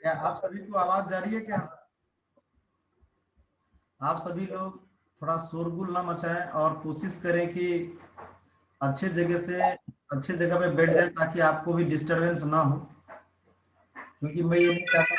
क्या आप सभी को आवाज जा रही है क्या? आप सभी लोग थोड़ा शोरगुल ना मचाएं और कोशिश करें कि अच्छे जगह से अच्छे जगह पे बैठ जाए ताकि आपको भी डिस्टरबेंस ना हो, क्योंकि मैं ये नहीं चाहता।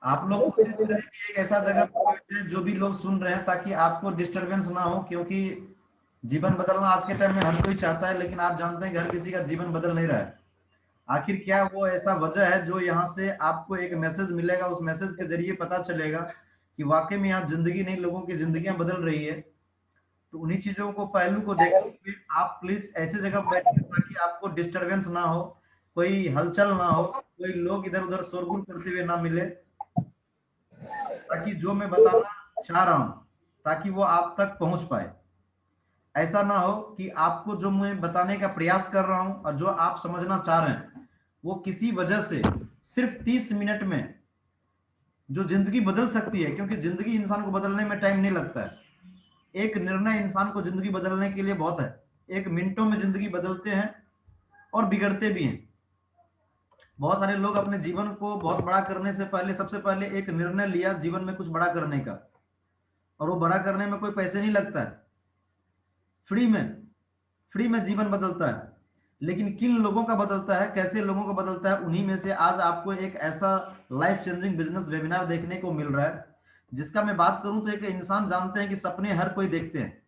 आप लोग कोशिश करें कि एक ऐसा जगह पर बैठे जो भी लोग सुन रहे हैं, ताकि आपको डिस्टरबेंस ना हो, क्योंकि जीवन बदलना आज के टाइम में हर कोई चाहता है, लेकिन आप जानते हैं कि हर किसी का जीवन बदल नहीं रहा है। आखिर क्या वो ऐसा वजह है जो यहाँ से आपको एक मैसेज मिलेगा, उस मैसेज के जरिए पता चलेगा कि वाकई में यहाँ जिंदगी नहीं, लोगों की जिंदगियां बदल रही है। तो उन्हीं चीजों को, पहलू को देखते हुए आप प्लीज ऐसे जगह बैठिए ताकि आपको डिस्टरबेंस ना हो, कोई हलचल ना हो, कोई लोग इधर उधर शोरगुल करते हुए ना मिले, ताकि जो मैं बताना चाह रहा हूं ताकि वो आप तक पहुंच पाए। ऐसा ना हो कि आपको जो मैं बताने का प्रयास कर रहा हूं और जो आप समझना चाह रहे हैं वो किसी वजह से सिर्फ 30 मिनट में जो जिंदगी बदल सकती है, क्योंकि जिंदगी इंसान को बदलने में टाइम नहीं लगता है। एक निर्णय इंसान को जिंदगी बदलने के लिए बहुत है। एक मिनटों में जिंदगी बदलते हैं और बिगड़ते भी हैं। बहुत सारे लोग अपने जीवन को बहुत बड़ा करने से पहले सबसे पहले एक निर्णय लिया जीवन में कुछ बड़ा करने का, और वो बड़ा करने में कोई पैसे नहीं लगता है, फ्री में, फ्री में जीवन बदलता है। लेकिन किन लोगों का बदलता है, कैसे लोगों का बदलता है, उन्हीं में से आज आपको एक ऐसा लाइफ चेंजिंग बिजनेस वेबिनार देखने को मिल रहा है, जिसका मैं बात करूं तो एक इंसान, जानते हैं कि सपने हर कोई देखते हैं।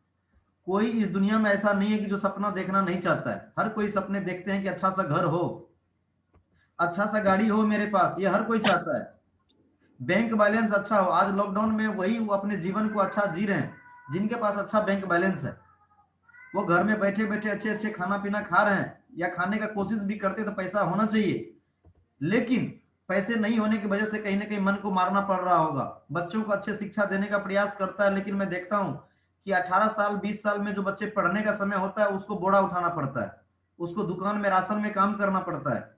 कोई इस दुनिया में ऐसा नहीं है कि जो सपना देखना नहीं चाहता है। हर कोई सपने देखते हैं कि अच्छा सा घर हो, अच्छा सा गाड़ी हो मेरे पास, ये हर कोई चाहता है। बैंक बैलेंस अच्छा हो। आज लॉकडाउन में वही वो अपने जीवन को अच्छा जी रहे हैं जिनके पास अच्छा बैंक बैलेंस है। वो घर में बैठे बैठे अच्छे अच्छे खाना पीना खा रहे हैं, या खाने का कोशिश भी करते तो पैसा होना चाहिए, लेकिन पैसे नहीं होने की वजह से कहीं ना कहीं मन को मारना पड़ रहा होगा। बच्चों को अच्छे शिक्षा देने का प्रयास करता है, लेकिन मैं देखता हूं कि 18 साल 20 साल में जो बच्चे पढ़ने का समय होता है उसको बोरा उठाना पड़ता है, उसको दुकान में राशन में काम करना पड़ता है।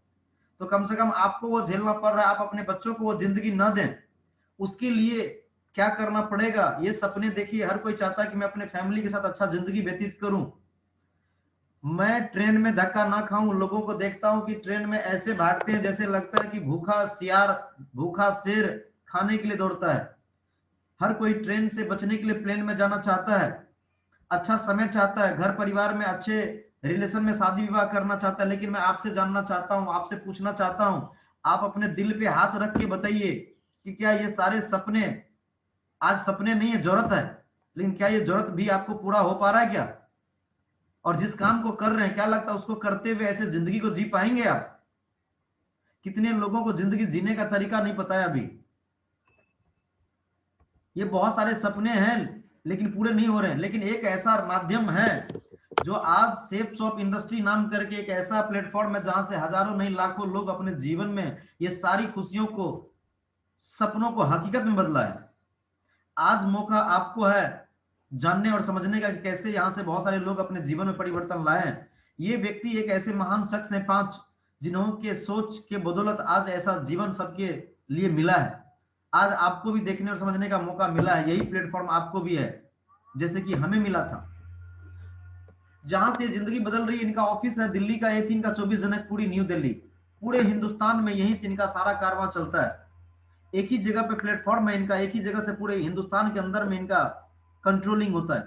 तो कम से कम आपको वो झेलना पड़ रहा है, आप अपने बच्चों को वो जिंदगी न दें। उसके लिए क्या करना पड़ेगा, ये सपने देखिए। हर कोई चाहता है कि मैं अपने फैमिली के साथ अच्छा जिंदगी व्यतीत करूं, मैं ट्रेन में धक्का ना खाऊं। लोगों को देखता हूं कि ट्रेन में ऐसे भागते हैं जैसे लगता है कि भूखा सियार, भूखा शेर खाने के लिए दौड़ता है। हर कोई ट्रेन से बचने के लिए प्लेन में जाना चाहता है, अच्छा समय चाहता है, घर परिवार में अच्छे रिलेशन में शादी विवाह करना चाहता है। लेकिन मैं आपसे जानना चाहता हूं, आपसे पूछना चाहता हूं, आप अपने दिल पे हाथ रख के बताइए कि क्या ये सारे सपने आज सपने नहीं है, जरूरत है, लेकिन क्या ये जरूरत भी आपको पूरा हो पा रहा है क्या? और जिस काम को कर रहे हैं, क्या लगता है उसको करते हुए ऐसे जिंदगी को जी पाएंगे आप? कितने लोगों को जिंदगी जीने का तरीका नहीं पता है अभी। ये बहुत सारे सपने हैं लेकिन पूरे नहीं हो रहे हैं। लेकिन एक ऐसा माध्यम है जो आज सेफ शॉप इंडस्ट्री नाम करके एक ऐसा प्लेटफॉर्म है जहां से हजारों नहीं लाखों लोग अपने जीवन में ये सारी खुशियों को, सपनों को हकीकत में बदला है। आज मौका आपको है जानने और समझने का कि कैसे यहां से बहुत सारे लोग अपने जीवन में परिवर्तन लाए हैं। ये व्यक्ति एक ऐसे महान शख्स हैं, 5, जिन्हों के सोच के बदौलत आज ऐसा जीवन सबके लिए मिला है। आज आपको भी देखने और समझने का मौका मिला है, यही प्लेटफॉर्म आपको भी है जैसे कि हमें मिला था। जहां से जिंदगी बदल रही है, इनका ऑफिस है दिल्ली का A3 का 24 जनकपुरी, न्यू दिल्ली। पूरे हिंदुस्तान में यहीं से इनका सारा कारवां चलता है। एक ही जगह पे प्लेटफॉर्म है इनका, एक ही जगह से पूरे हिंदुस्तान के अंदर में इनका कंट्रोलिंग होता है,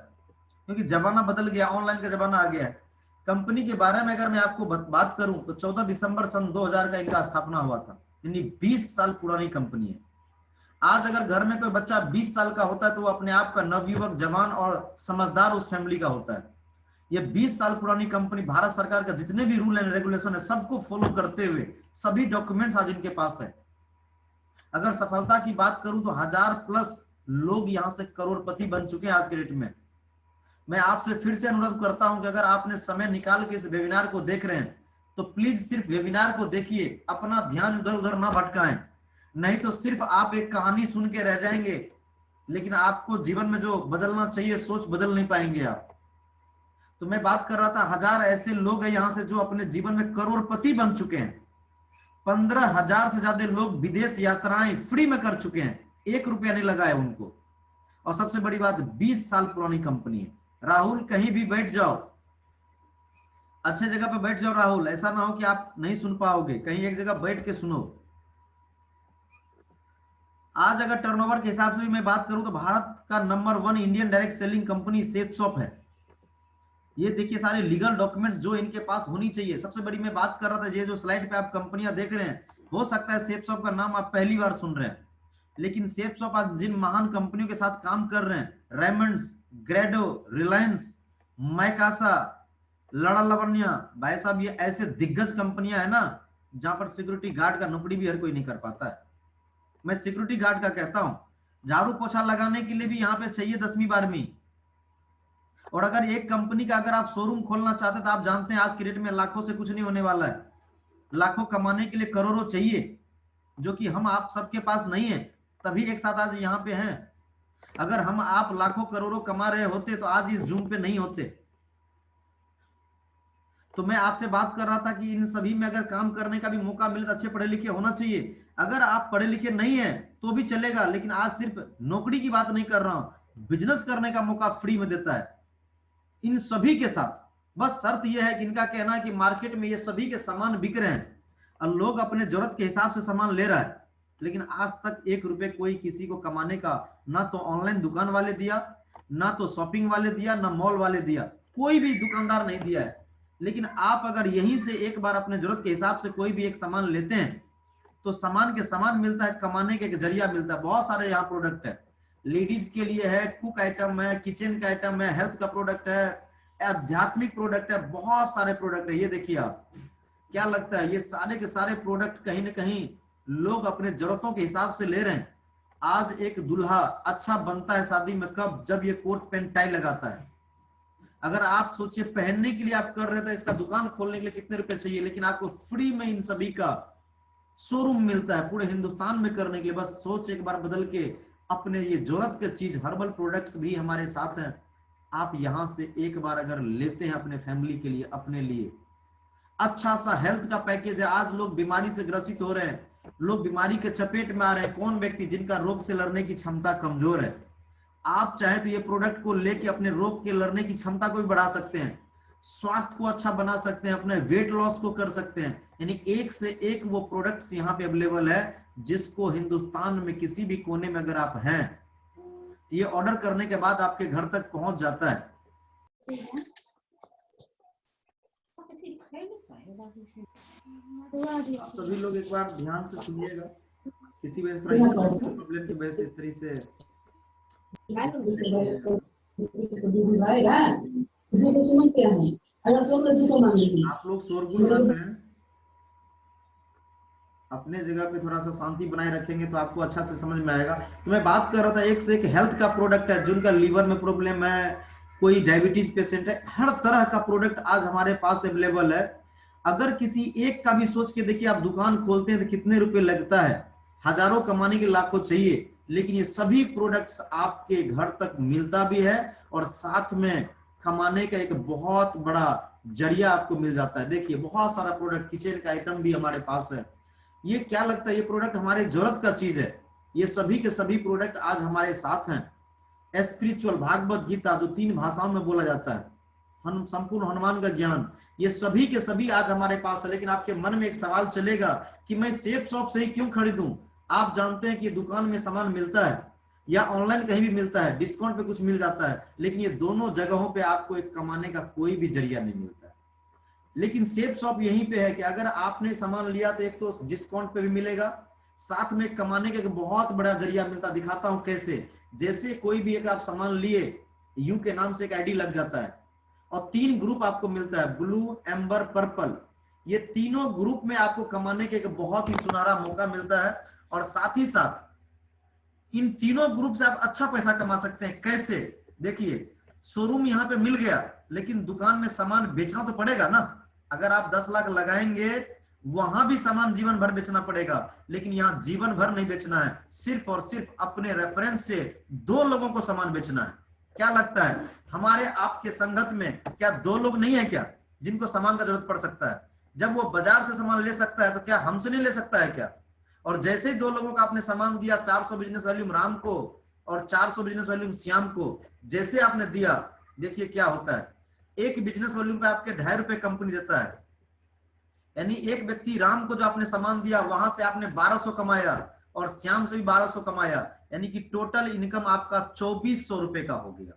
क्योंकि जमाना बदल गया, ऑनलाइन का जमाना आ गया है। कंपनी के बारे में अगर मैं आपको बात करूं तो 14 दिसंबर सन 2000 का इनका स्थापना हुआ था, यानी 20 साल पुरानी कंपनी है। आज अगर घर में कोई बच्चा 20 साल का होता है तो वो अपने आप का नवयुवक, जवान और समझदार उस फैमिली का होता है। ये 20 साल पुरानी कंपनी भारत सरकार का जितने भी रूल एंड रेगुलेशन है सबको फॉलो करते हुए सभी डॉक्यूमेंट्स आज इनके पास है। अगर सफलता की बात करूं तो 1000+ लोग यहां से करोड़पति बन चुके हैं आज के डेट में। मैं आपसे फिर से अनुरोध करता हूं कि अगर आपने समय निकाल के इस वेबिनार को देख रहे हैं तो प्लीज सिर्फ वेबिनार को देखिए, अपना ध्यान इधर उधर ना भटकाएं, नहीं तो सिर्फ आप एक कहानी सुन के रह जाएंगे, लेकिन आपको जीवन में जो बदलना चाहिए सोच बदल नहीं पाएंगे आप। तो मैं बात कर रहा था, 1000 ऐसे लोग हैं यहां से जो अपने जीवन में करोड़पति बन चुके हैं। 15,000 से ज्यादा लोग विदेश यात्राएं फ्री में कर चुके हैं, 1 रुपया नहीं लगाया उनको। और सबसे बड़ी बात, 20 साल पुरानी कंपनी है। राहुल कहीं भी बैठ जाओ, अच्छे जगह पे बैठ जाओ राहुल, ऐसा ना हो कि आप नहीं सुन पाओगे, कहीं एक जगह बैठ के सुनो। आज अगर टर्नओवर के हिसाब से भी मैं बात करूं तो भारत का number 1 Indian direct selling company safe shop है। ये देखिए सारे लीगल डॉक्यूमेंट्स जो इनके पास होनी चाहिए। सबसे बड़ी मैं बात कर रहा था, ये जो स्लाइड पे आप कंपनियां देख रहे हैं, हो सकता है सेफ शॉप का नाम आप पहली बार सुन रहे हैं, लेकिन सेफ शॉप आज जिन महान कंपनियों के साथ काम कर रहे हैं, रेमंड्स, ग्रेडो, रिलायंस, मैकासा, लड़ा लवण्या, भाई साहब ये ऐसे दिग्गज कंपनियां है ना जहां पर सिक्योरिटी गार्ड का नौकरी भी हर कोई नहीं कर पाता है। मैं सिक्योरिटी गार्ड का कहता हूं, झाड़ू पोछा लगाने के लिए भी यहाँ पे चाहिए 10वीं 12वीं। और अगर एक कंपनी का अगर आप शोरूम खोलना चाहते हैं तो आप जानते हैं आज की डेट में लाखों से कुछ नहीं होने वाला है, लाखों कमाने के लिए करोड़ों चाहिए, जो कि हम आप सबके पास नहीं है, तभी एक साथ आज यहाँ पे हैं। अगर हम आप लाखों करोड़ों कमा रहे होते तो आज इस जूम पे नहीं होते। तो मैं आपसे बात कर रहा था कि इन सभी में अगर काम करने का भी मौका मिले तो अच्छे पढ़े लिखे होना चाहिए। अगर आप पढ़े लिखे नहीं है तो भी चलेगा, लेकिन आज सिर्फ नौकरी की बात नहीं कर रहा हूं, बिजनेस करने का मौका फ्री में देता है इन सभी के साथ। बस शर्त यह है कि इनका कहना है कि मार्केट में ये सभी के सामान बिक रहे हैं और लोग अपने जरूरत के हिसाब से सामान ले रहा है, लेकिन आज तक 1 रुपए कोई किसी को कमाने का ना तो ऑनलाइन दुकान वाले दिया, ना तो शॉपिंग वाले दिया, ना मॉल वाले दिया, कोई भी दुकानदार नहीं दिया है। लेकिन आप अगर यहीं से एक बार अपने जरूरत के हिसाब से कोई भी एक सामान लेते हैं तो सामान के सामान मिलता है, कमाने के एक जरिया मिलता है। बहुत सारे यहाँ प्रोडक्ट है, लेडीज के लिए है, कुक आइटम है, किचन का आइटम है, हेल्थ का प्रोडक्ट है, आध्यात्मिक प्रोडक्ट है, बहुत सारे प्रोडक्ट है। ये देखिए आप, क्या लगता है ये सारे के सारे प्रोडक्ट कहीं ना कहीं लोग अपने जरूरतों के हिसाब से ले रहे हैं। आज एक दूल्हा अच्छा बनता है शादी में कब, जब ये कोट पेंट टाई लगाता है। अगर आप सोचिए पहनने के लिए आप कर रहे थे, इसका दुकान खोलने के लिए कितने रुपए चाहिए, लेकिन आपको फ्री में इन सभी का शोरूम मिलता है पूरे हिंदुस्तान में करने के लिए। बस सोच एक बार बदल के अपने ये जरूरत के चीज, हर्बल प्रोडक्ट्स भी हमारे साथ हैं, आप यहां से एक बार अगर लेते हैं अपने फैमिली के लिए, अपने लिए अच्छा सा हेल्थ का पैकेज है। आज लोग बीमारी से ग्रसित हो रहे हैं, लोग बीमारी के चपेट में आ रहे हैं। कौन व्यक्ति जिनका रोग से लड़ने की क्षमता कमजोर है, आप चाहे तो ये प्रोडक्ट को लेके अपने रोग के लड़ने की क्षमता को भी बढ़ा सकते हैं, स्वास्थ्य को अच्छा बना सकते हैं, अपने वेट लॉस को कर सकते हैं। यानी एक से एक वो प्रोडक्ट्स यहाँ पे अवेलेबल है, जिसको हिंदुस्तान में किसी भी कोने में अगर आप हैं, ये ऑर्डर करने के बाद आपके घर तक पहुंच जाता है। सभी लोग एक बार ध्यान से सुनिएगा, किसी भी तरह की प्रॉब्लम की वजह से इस तरह से आप लोग शोरगुल ना करें, अपने जगह पे थोड़ा सा शांति बनाए रखेंगे तो आपको अच्छा से समझ में आएगा। तो मैं बात कर रहा था, एक से एक हेल्थ का प्रोडक्ट है, जिनका लीवर में प्रॉब्लम है, कोई डायबिटीज पेशेंट है, हर तरह का प्रोडक्ट आज हमारे पास अवेलेबल है। अगर किसी एक का भी सोच के देखिए, आप दुकान खोलते हैं तो कितने रुपए लगता है, हजारों कमाने के लाखों चाहिए, लेकिन ये सभी प्रोडक्ट्स आपके घर तक मिलता भी है और साथ में कमाने का एक बहुत बड़ा जरिया आपको मिल जाता है। देखिए बहुत सारा प्रोडक्ट, किचन का आइटम भी हमारे पास है। ये क्या लगता है, ये प्रोडक्ट हमारे जरूरत का चीज है। ये सभी के सभी प्रोडक्ट आज हमारे साथ हैं। स्पिरिचुअल भागवत गीता जो 3 भाषाओं में बोला जाता है, हम संपूर्ण हनुमान का ज्ञान, ये सभी के सभी आज हमारे पास है। लेकिन आपके मन में एक सवाल चलेगा कि मैं सेफ शॉप से ही क्यों खरीदूं। आप जानते हैं कि दुकान में सामान मिलता है या ऑनलाइन कहीं भी मिलता है, डिस्काउंट पे कुछ मिल जाता है, लेकिन ये दोनों जगहों पे आपको एक कमाने का कोई भी जरिया नहीं मिलता है। लेकिन सेफ शॉप यहीं पे है कि अगर आपने सामान लिया तो एक तो डिस्काउंट पे भी मिलेगा, साथ में कमाने का एक बहुत बड़ा जरिया मिलता। दिखाता हूं कैसे। जैसे कोई भी एक आप सामान लिए, यू के नाम से एक आईडी लग जाता है और 3 ग्रुप आपको मिलता है, ब्लू, एम्बर, पर्पल। ये तीनों ग्रुप में आपको कमाने के एक बहुत ही सुनहरा मौका मिलता है। और साथ ही साथ इन तीनों ग्रुप से आप अच्छा पैसा कमा सकते हैं। कैसे, देखिए, शोरूम यहाँ पे मिल गया, लेकिन दुकान में सामान बेचना तो पड़ेगा ना। अगर आप 10 लाख लगाएंगे, वहां भी सामान जीवन भर बेचना पड़ेगा, लेकिन यहाँ जीवन भर नहीं बेचना है, सिर्फ और सिर्फ अपने रेफरेंस से 2 लोगों को सामान बेचना है। क्या लगता है, हमारे आपके संगत में क्या 2 लोग नहीं है क्या जिनको सामान का जरूरत पड़ सकता है? जब वो बाजार से सामान ले सकता है तो क्या हमसे नहीं ले सकता है क्या? और जैसे ही 2 लोगों का आपने सामान दिया, 400 बिजनेस वॉल्यूम राम को और 400 बिजनेस वॉल्यूम श्याम को, जैसे आपने दिया, देखिए क्या होता है। एक बिजनेस वॉल्यूम पे आपके 2.5 रुपए कंपनी देता है, यानी एक व्यक्ति राम को जो आपने सामान दिया वहां से आपने 1200 कमाया और श्याम से भी 1200 कमाया, यानी कि टोटल इनकम आपका 2400 रुपए का हो गया।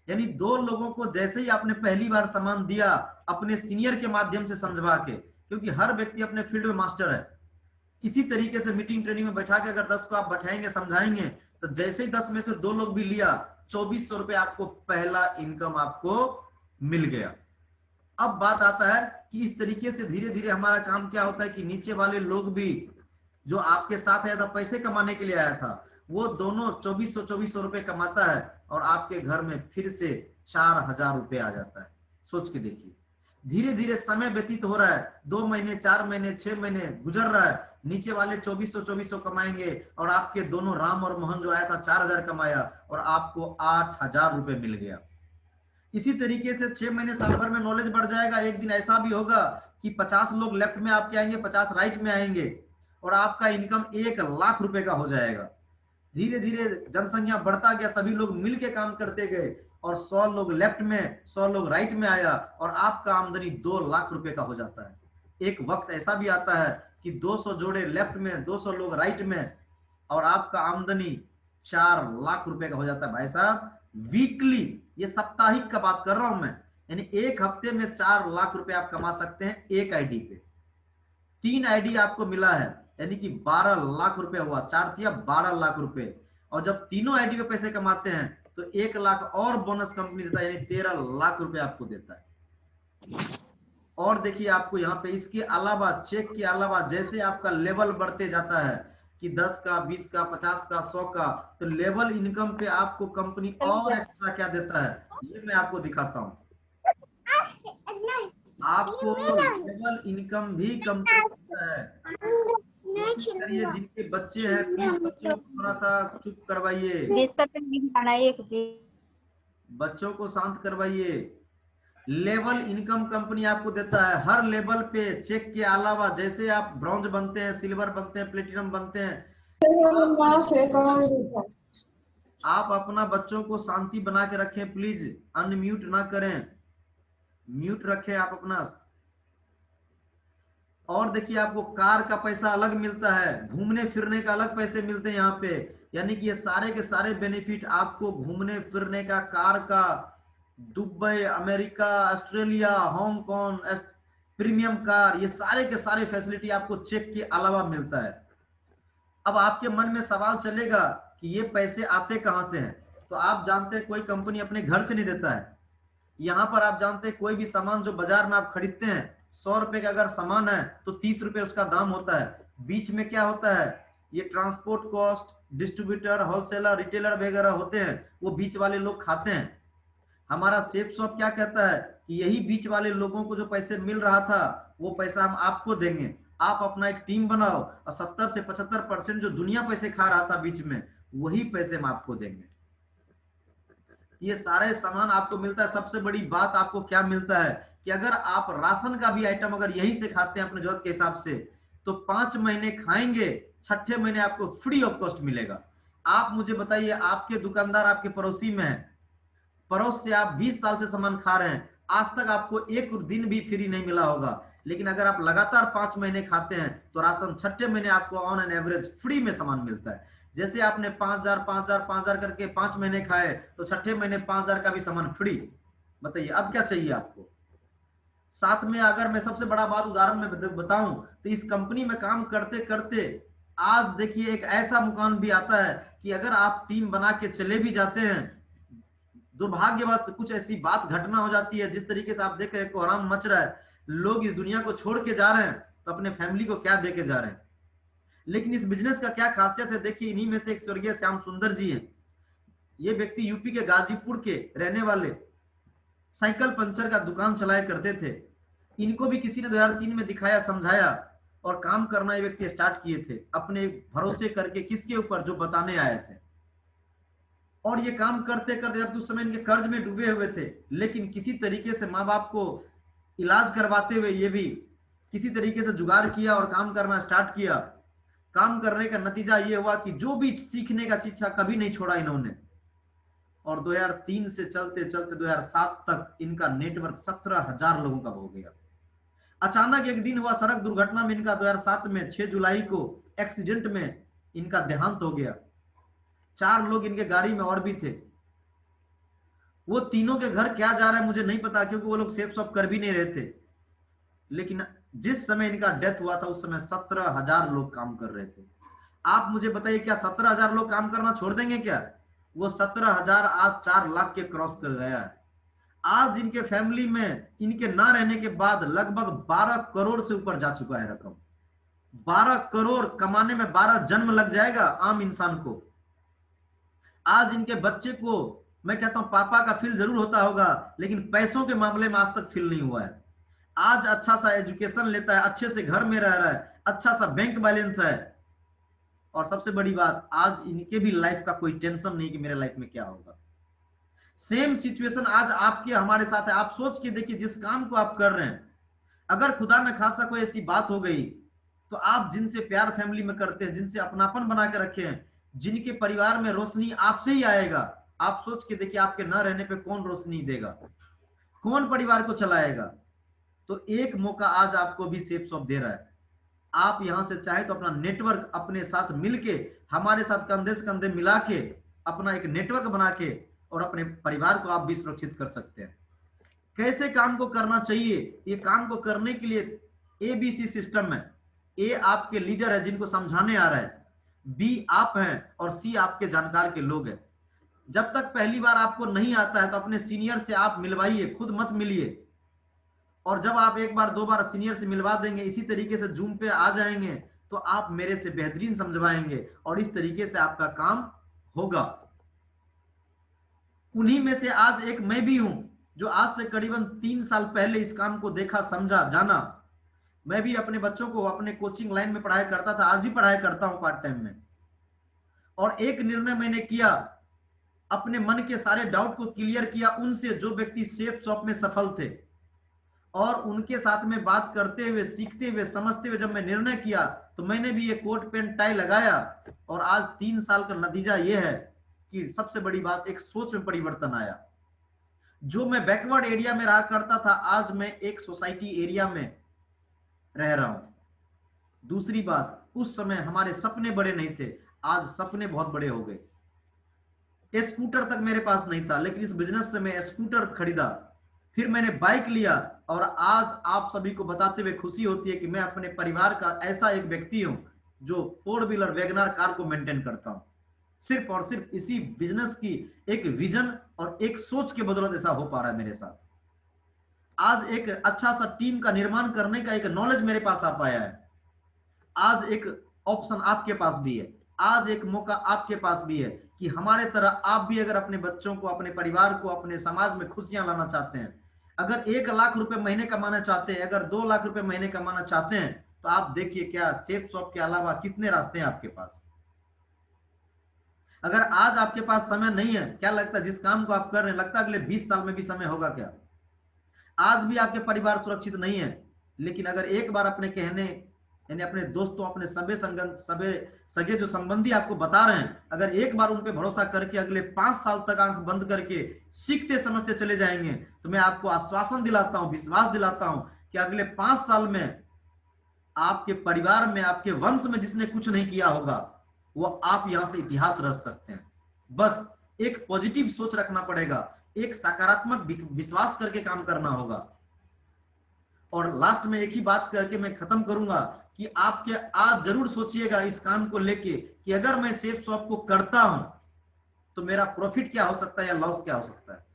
यानी 2 लोगों को जैसे ही आपने पहली बार सामान दिया, अपने सीनियर के माध्यम से समझवा के, क्योंकि हर व्यक्ति अपने फील्ड में मास्टर है, इसी तरीके से मीटिंग ट्रेनिंग में बैठा के अगर 10 को आप बैठाएंगे, समझाएंगे, तो जैसे ही 10 में से 2 लोग भी लिया, 2400 रुपए आपको पहला इनकम आपको मिल गया। अब बात आता है कि इस तरीके से धीरे धीरे हमारा काम क्या होता है कि नीचे वाले लोग भी, जो आपके साथ आया था पैसे कमाने के लिए आया था, वो दोनों 2400 रुपए कमाता है और आपके घर में फिर से 4000 रुपए आ जाता है। सोच के देखिए, धीरे धीरे समय व्यतीत हो रहा है, 2 महीने, 4 महीने, 6 महीने गुजर रहा है, नीचे वाले 2400 कमाएंगे और आपके दोनों राम और मोहन जो आया था 4000 कमाया और आपको 8000 रुपए मिल गया। इसी तरीके से 6 महीने, साल भर में नॉलेज बढ़ जाएगा। एक दिन ऐसा भी होगा कि 50 लोग लेफ्ट में आपके आएंगे, 50 राइट में आएंगे और आपका इनकम 1 लाख रुपए का हो जाएगा। धीरे धीरे जनसंख्या बढ़ता गया, सभी लोग मिलके काम करते गए और 100 लोग लेफ्ट में, 100 लोग राइट में आया और आपका आमदनी 2 लाख रुपए का हो जाता है। एक वक्त ऐसा भी आता है कि 200 जोड़े लेफ्ट में, 200 लोग राइट में और आपका आमदनी 4 लाख रुपए का हो जाता है। भाई साहब, वीकली, ये साप्ताहिक का बात कर रहा हूं मैं, यानी एक हफ्ते में 4 लाख रुपए आप कमा सकते हैं एक आईडी पे। 3 आईडी आपको मिला है, यानी कि 12 लाख रुपए हुआ, 4 दिया 12 लाख रुपए। और जब तीनों आईडी पे पैसे कमाते हैं तो 1 लाख और बोनस कंपनी देता है, यानी 13 लाख रुपए आपको देता है। और देखिए आपको यहाँ पे इसके अलावा, चेक के अलावा, जैसे आपका लेवल बढ़ते जाता है कि 10 का, 20 का, 50 का, 100 का, तो लेवल इनकम पे आपको कंपनी और एक्स्ट्रा क्या देता है, ये मैं आपको दिखाता हूँ। आपको लेवल इनकम भी कंपनी देता है। करिए, जिनके बच्चे हैं प्लीज बच्चों को थोड़ा सा चुप करवाइए, बच्चों को शांत करवाइए। लेवल इनकम कंपनी आपको देता है हर लेवल पे, चेक के अलावा। जैसे आप ब्रॉन्ज बनते हैं, सिल्वर बनते हैं, प्लेटिनम बनते हैं, आप अपना बच्चों को शांति बना के रखें प्लीज, अनम्यूट ना करें, म्यूट रखें आप अपना। और देखिए आपको कार का पैसा अलग मिलता है, घूमने फिरने का अलग पैसे मिलते हैं यहाँ पे, यानी कि ये सारे के सारे बेनिफिट आपको घूमने फिरने का, कार का, Dubai, America, Australia, Hong Kong, premium car, ये सारे के सारे फैसिलिटी आपको चेक के अलावा मिलता है। अब आपके मन में सवाल चलेगा कि ये पैसे आते कहां से हैं। तो आप जानते हैं कोई कंपनी अपने घर से नहीं देता है। यहाँ पर आप जानते हैं कोई भी सामान जो बाजार में आप खरीदते हैं, 100 रुपए का अगर सामान है तो 30 रुपए उसका दाम होता है। बीच में क्या होता है, ये transport cost, distributor, wholesaler, retailer वगैरह होते हैं, वो बीच वाले लोग खाते हैं। हमारा सेफ शॉप क्या कहता है कि यही बीच वाले लोगों को जो पैसे मिल रहा था वो पैसा हम आपको देंगे, आप अपना एक टीम बनाओ और 70 से 75% जो दुनिया पैसे खा रहा था बीच में, वही पैसे हम आपको देंगे। ये सारे सामान आपको मिलता है। सबसे बड़ी बात आपको क्या मिलता है कि अगर आप राशन का भी आइटम अगर यहीं से खाते हैं अपने जरूरत के हिसाब से, तो 5 महीने खाएंगे, छठे महीने आपको फ्री ऑफ कॉस्ट मिलेगा। आप मुझे बताइए, आपके दुकानदार आपके पड़ोसी में है, पड़ोस से आप 20 साल से सामान खा रहे हैं, आज तक आपको एक दिन भी फ्री नहीं मिला होगा। लेकिन अगर आप लगातार 5 महीने खाते हैं तो राशन छठे महीने आपको ऑन एन एवरेज फ्री में सामान मिलता है। जैसे आपने 5,000 5,000 5,000 करके 5 महीने खाए तो छठे महीने 5,000 का भी सामान फ्री। बताइए अब क्या चाहिए आपको। साथ में अगर मैं सबसे बड़ा बात उदाहरण में बताऊं तो इस कंपनी में काम करते करते आज देखिए एक ऐसा मुकाम भी आता है कि अगर आप टीम बना के चले भी जाते हैं, दुर्भाग्यवश कुछ ऐसी बात घटना हो जाती है, जिस तरीके से आप देख रहे हैं कोहराम मच रहा है, लोग इस दुनिया को छोड़ के जा रहे हैं तो अपने फैमिली को क्या दे के जा रहे हैं। लेकिन इस बिजनेस का क्या खासियत है, देखिए इन्हीं में से एक स्वर्गीय श्याम सुंदर जी हैं। ये व्यक्ति यूपी के गाजीपुर के रहने वाले, साइकिल पंचर का दुकान चलाया करते थे। इनको भी किसी ने 2003 में दिखाया, समझाया और काम करना ये व्यक्ति स्टार्ट किए थे अपने भरोसे करके, किसके ऊपर, जो बताने आए थे। और ये काम करते करते जब उस समय इनके कर्ज में डूबे हुए थे, लेकिन किसी तरीके से माँ बाप को इलाज करवाते हुए ये भी किसी तरीके से जुगाड़ किया और काम करना स्टार्ट किया। काम करने का नतीजा ये हुआ कि जो भी सीखने का शिक्षा कभी नहीं छोड़ा इन्होंने। और 2003 से चलते चलते 2007 तक इनका नेटवर्क 17,000 लोगों का हो गया। अचानक एक दिन हुआ सड़क दुर्घटना में इनका 2007 में 6 जुलाई को एक्सीडेंट में इनका देहांत हो गया। 4 लोग इनके गाड़ी में और भी थे। वो तीनों के घर क्या जा रहा है मुझे नहीं पता, क्योंकि वो लोग सेफ शॉप कर भी नहीं रहे थे। लेकिन जिस समय इनका डेथ हुआ था उस समय 17,000 लोग काम कर रहे थे। आप मुझे बताइए, क्या 17,000 लोग काम करना छोड़ देंगे क्या? वो 17,000 आज 4 लाख के क्रॉस कर गया है। आज इनके फैमिली में इनके ना रहने के बाद लगभग 12 करोड़ से ऊपर जा चुका है रकम। 12 करोड़ कमाने में 12 जन्म लग जाएगा आम इंसान को। आज इनके बच्चे को मैं कहता हूं पापा का फील जरूर होता होगा, लेकिन पैसों के मामले में आज तक फील नहीं हुआ है। आज अच्छा सा एजुकेशन लेता है, अच्छे से घर में रह रहा है, अच्छा सा बैंक बैलेंस है। और सबसे बड़ी बात, आज इनके भी लाइफ का कोई टेंशन नहीं कि मेरे लाइफ में क्या होगा। सेम सिचुएशन आज आपके हमारे साथ है। आप सोच के देखिए, जिस काम को आप कर रहे हैं, अगर खुदा न खासा कोई ऐसी बात हो गई तो आप जिनसे प्यार फैमिली में करते हैं, जिनसे अपनापन बना के रखे हैं, जिनके परिवार में रोशनी आपसे ही आएगा, आप सोच के देखिए आपके न रहने पे कौन रोशनी देगा, कौन परिवार को चलाएगा। तो एक मौका आज आपको भी सेफ शॉप दे रहा है। आप यहां से चाहे तो अपना नेटवर्क अपने साथ मिलके, हमारे साथ कंधे से कंधे मिला के अपना एक नेटवर्क बना के और अपने परिवार को आप भी सुरक्षित कर सकते हैं। कैसे काम को करना चाहिए, ये काम को करने के लिए ABC सिस्टम है। ए आपके लीडर है जिनको समझाने आ रहा है, बी आप हैं और सी आपके जानकार के लोग हैं। जब तक पहली बार आपको नहीं आता है तो अपने सीनियर से आप मिलवाइए, खुद मत मिलिए। और जब आप एक बार 2 बार सीनियर से मिलवा देंगे, इसी तरीके से जूम पे आ जाएंगे, तो आप मेरे से बेहतरीन समझवाएंगे और इस तरीके से आपका काम होगा। उन्हीं में से आज एक मैं भी हूं जो आज से करीबन 3 साल पहले इस काम को देखा, समझा, जाना। मैं भी अपने बच्चों को अपने कोचिंग लाइन में पढ़ाया करता था, आज भी पढ़ाया करता हूं पार्ट टाइम में। और एक निर्णय मैंने किया, अपने मन के सारे डाउट को क्लियर किया उनसे जो व्यक्ति सेफ शॉप में सफल थे, और उनके साथ में बात करते हुए, सीखते हुए, समझते हुए जब मैं निर्णय किया तो मैंने भी ये कोट पेंट टाई लगाया। और आज 3 साल का नतीजा ये है कि सबसे बड़ी बात, एक सोच में परिवर्तन आया। जो मैं बैकवर्ड एरिया में रहा करता था, आज मैं एक सोसाइटी एरिया में रह रहा हूं। दूसरी बात, उस समय हमारे सपने बड़े नहीं थे, आज सपने बहुत बड़े हो गए। स्कूटर तक मेरे पास नहीं था, लेकिन इस बिजनेस से मैं स्कूटर खरीदा, फिर मैंने बाइक लिया। और आज आप सभी को बताते हुए खुशी होती है कि मैं अपने परिवार का ऐसा एक व्यक्ति हूं जो 4 व्हीलर वैगनर कार को मेंटेन करता हूं। सिर्फ और सिर्फ इसी बिजनेस की एक विजन और एक सोच के बदौलत ऐसा हो पा रहा है मेरे साथ। आज एक अच्छा सा टीम का निर्माण करने का एक नॉलेज मेरे पास आ पाया है। आज एक ऑप्शन आपके पास भी है, आज एक मौका आपके पास भी है कि हमारे तरह आप भी अगर अपने बच्चों को, अपने परिवार को, अपने समाज में खुशियां लाना चाहते हैं, अगर 1 लाख रुपए महीने कमाना चाहते हैं, अगर 2 लाख रुपए महीने कमाना चाहते हैं, तो आप देखिए क्या सेफ शॉप के अलावा कितने रास्ते हैं आपके पास। अगर आज आपके पास समय नहीं है, क्या लगता है जिस काम को आप कर रहे हैं, लगता है अगले 20 साल में भी समय होगा क्या? आज भी आपके परिवार सुरक्षित नहीं है, लेकिन अगर एक बार अपने कहने, यानी अपने दोस्तों, अपने सगे जो संबंधी आपको बता रहे हैं, अगर एक बार उन पे भरोसा करके अगले 5 साल तक आंख बंद करके सीखते समझते चले जाएंगे, तो मैं आपको आश्वासन दिलाता हूं, विश्वास दिलाता हूं कि अगले 5 साल में आपके परिवार में, आपके वंश में जिसने कुछ नहीं किया होगा, वो आप यहां से इतिहास रच सकते हैं। बस एक पॉजिटिव सोच रखना पड़ेगा, एक सकारात्मक विश्वास करके काम करना होगा। और लास्ट में एक ही बात करके मैं खत्म करूंगा कि आपके आज जरूर सोचिएगा इस काम को लेके कि अगर मैं सेफ शॉप को करता हूं तो मेरा प्रॉफिट क्या हो सकता है या लॉस क्या हो सकता है।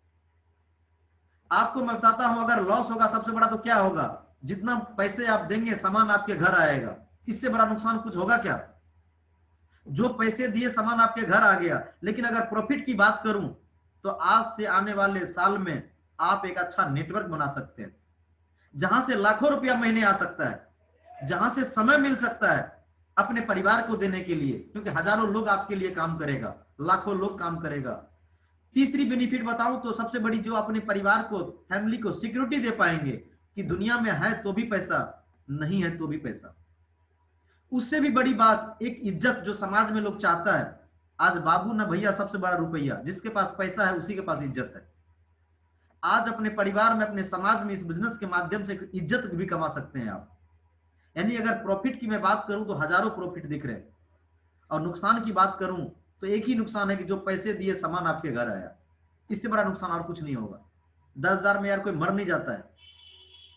आपको मैं बताता हूं, अगर लॉस होगा सबसे बड़ा तो क्या होगा, जितना पैसे आप देंगे सामान आपके घर आएगा, इससे बड़ा नुकसान कुछ होगा क्या? जो पैसे दिए सामान आपके घर आ गया। लेकिन अगर प्रॉफिट की बात करूं तो आज से आने वाले साल में आप एक अच्छा नेटवर्क बना सकते हैं, जहां से लाखों रुपया महीने आ सकता है, जहां से समय मिल सकता है अपने परिवार को देने के लिए, क्योंकि हजारों लोग आपके लिए काम करेगा, लाखों लोग काम करेगा। तीसरी बेनिफिट बताऊं तो सबसे बड़ी, जो अपने परिवार को, फैमिली को सिक्योरिटी दे पाएंगे कि दुनिया में है तो भी पैसा, नहीं है तो भी पैसा। उससे भी बड़ी बात, एक इज्जत जो समाज में लोग चाहता है। आज बाबू ना भैया, सबसे बड़ा रुपया, जिसके पास पैसा है उसी के पास इज्जत है। आज अपने परिवार में, अपने समाज में इस बिजनेस के माध्यम से इज्जत भी कमा सकते हैं आप। यानी अगर प्रॉफिट की मैं बात करूं तो हजारों प्रॉफिट दिख रहे हैं, और नुकसान की बात करूं तो एक ही नुकसान है कि जो पैसे दिए सामान आपके घर आया, इससे बड़ा नुकसान और कुछ नहीं होगा। 10,000 में यार कोई मर नहीं जाता है,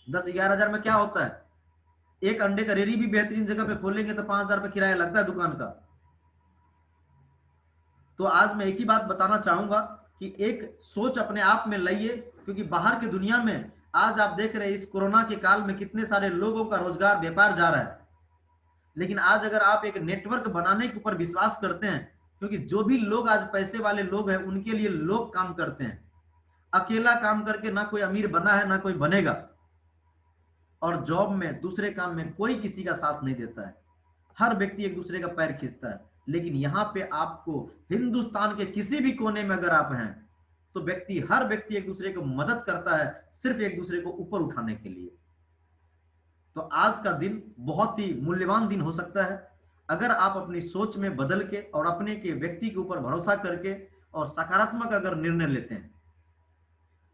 10-11,000 में क्या होता है? एक अंडे का रेडी भी बेहतरीन जगह पे खोलेंगे तो 5,000 रुपये किराया लगता है दुकान का। तो आज मैं एक ही बात बताना चाहूंगा कि एक सोच अपने आप में लाइए, क्योंकि बाहर की दुनिया में आज आप देख रहे हैं इस कोरोना के काल में कितने सारे लोगों का रोजगार, व्यापार जा रहा है। लेकिन आज अगर आप एक नेटवर्क बनाने के ऊपर विश्वास करते हैं, क्योंकि जो भी लोग आज पैसे वाले लोग हैं उनके लिए लोग काम करते हैं, अकेला काम करके ना कोई अमीर बना है ना कोई बनेगा। और जॉब में, दूसरे काम में कोई किसी का साथ नहीं देता है, हर व्यक्ति एक दूसरे का पैर खींचता है। लेकिन यहाँ पे आपको हिंदुस्तान के किसी भी कोने में अगर आप हैं तो हर व्यक्ति एक दूसरे को मदद करता है, सिर्फ एक दूसरे को ऊपर उठाने के लिए। तो आज का दिन बहुत ही मूल्यवान दिन हो सकता है अगर आप अपनी सोच में बदल के और अपने के व्यक्ति के ऊपर भरोसा करके और सकारात्मक अगर निर्णय लेते हैं।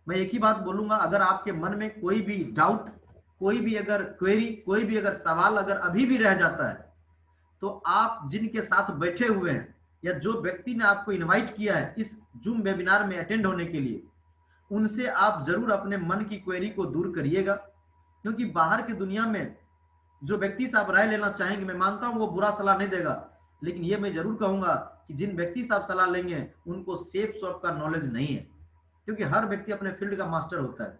मैं एक ही बात बोलूंगा, अगर आपके मन में कोई भी डाउट, कोई भी अगर क्वेरी, कोई भी अगर सवाल अगर अभी भी रह जाता है, तो आप जिनके साथ बैठे हुए हैं या जो व्यक्ति ने आपको इनवाइट किया है इस जूम वेबिनार में अटेंड होने के लिए, उनसे आप जरूर अपने मन की क्वेरी को दूर करिएगा। क्योंकि बाहर की दुनिया में जो व्यक्ति से आप राय लेना चाहेंगे, मैं मानता हूं वो बुरा सलाह नहीं देगा, लेकिन ये मैं जरूर कहूंगा कि जिन व्यक्ति से आप सलाह लेंगे उनको सेफ शॉप का नॉलेज नहीं है, क्योंकि हर व्यक्ति अपने फील्ड का मास्टर होता है।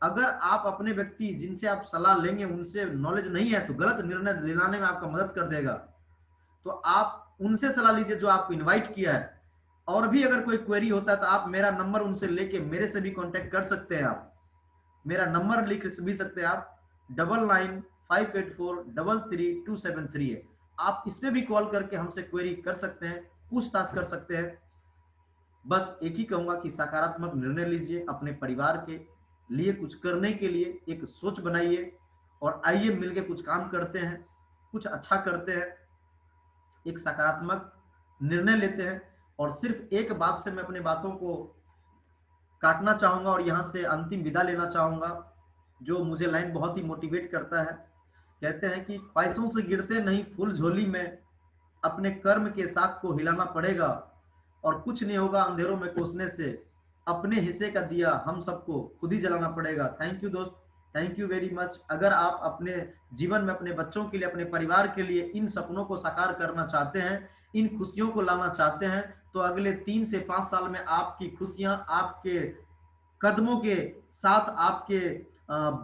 अगर आप अपने व्यक्ति जिनसे आप सलाह लेंगे उनसे नॉलेज नहीं है तो गलत निर्णय दिलाने में आपका मदद कर देगा। तो आप उनसे सलाह लीजिए जो आपको इनवाइट किया है। और भी अगर कोई क्वेरी होता है तो आप मेरा नंबर उनसे लेके मेरे से भी कांटेक्ट कर सकते हैं। आप मेरा नंबर लिख भी सकते हैं, आप 9958433273 है। आप इसमें भी कॉल करके हमसे क्वेरी कर सकते हैं, पूछताछ कर सकते हैं। बस एक ही कहूंगा कि सकारात्मक निर्णय लीजिए, अपने परिवार के लिए कुछ करने के लिए एक सोच बनाइए और आइए मिलके कुछ काम करते हैं, कुछ अच्छा करते हैं, एक सकारात्मक निर्णय लेते हैं। और सिर्फ एक बात से मैं अपनी बातों को काटना चाहूंगा और यहां से अंतिम विदा लेना चाहूंगा, जो मुझे लाइन बहुत ही मोटिवेट करता है। कहते हैं कि पैसों से गिरते नहीं फूल झोली में, अपने कर्म के साथ को हिलाना पड़ेगा और कुछ नहीं होगा अंधेरों में कोसने से, अपने हिस्से का दिया हम सबको खुद ही जलाना पड़ेगा। थैंक यू दोस्त, थैंक यू वेरी मच। अगर आप अपने जीवन में अपने बच्चों के लिए, अपने परिवार के लिए इन सपनों को साकार करना चाहते हैं, इन खुशियों को लाना चाहते हैं, तो अगले 3 से 5 साल में आपकी खुशियां आपके कदमों के साथ, आपके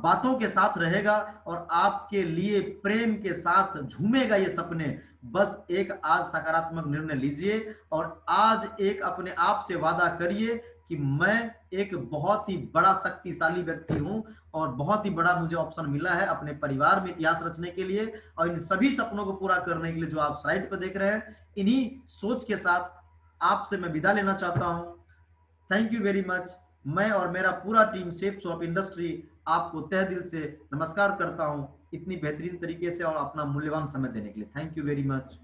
बातों के साथ रहेगा और आपके लिए प्रेम के साथ झूमेगा ये सपने। बस एक आज सकारात्मक निर्णय लीजिए और आज एक अपने आप से वादा करिए कि मैं एक बहुत ही बड़ा शक्तिशाली व्यक्ति हूं और बहुत ही बड़ा मुझे ऑप्शन मिला है अपने परिवार में इतिहास रचने के लिए और इन सभी सपनों को पूरा करने के लिए जो आप स्लाइड पर देख रहे हैं। इन्हीं सोच के साथ आपसे मैं विदा लेना चाहता हूं। Thank you very much. मैं और मेरा पूरा टीम शेप्स ऑफ इंडस्ट्री आपको तहे दिल से नमस्कार करता हूं, इतनी बेहतरीन तरीके से और अपना मूल्यवान समय देने के लिए। Thank you very much.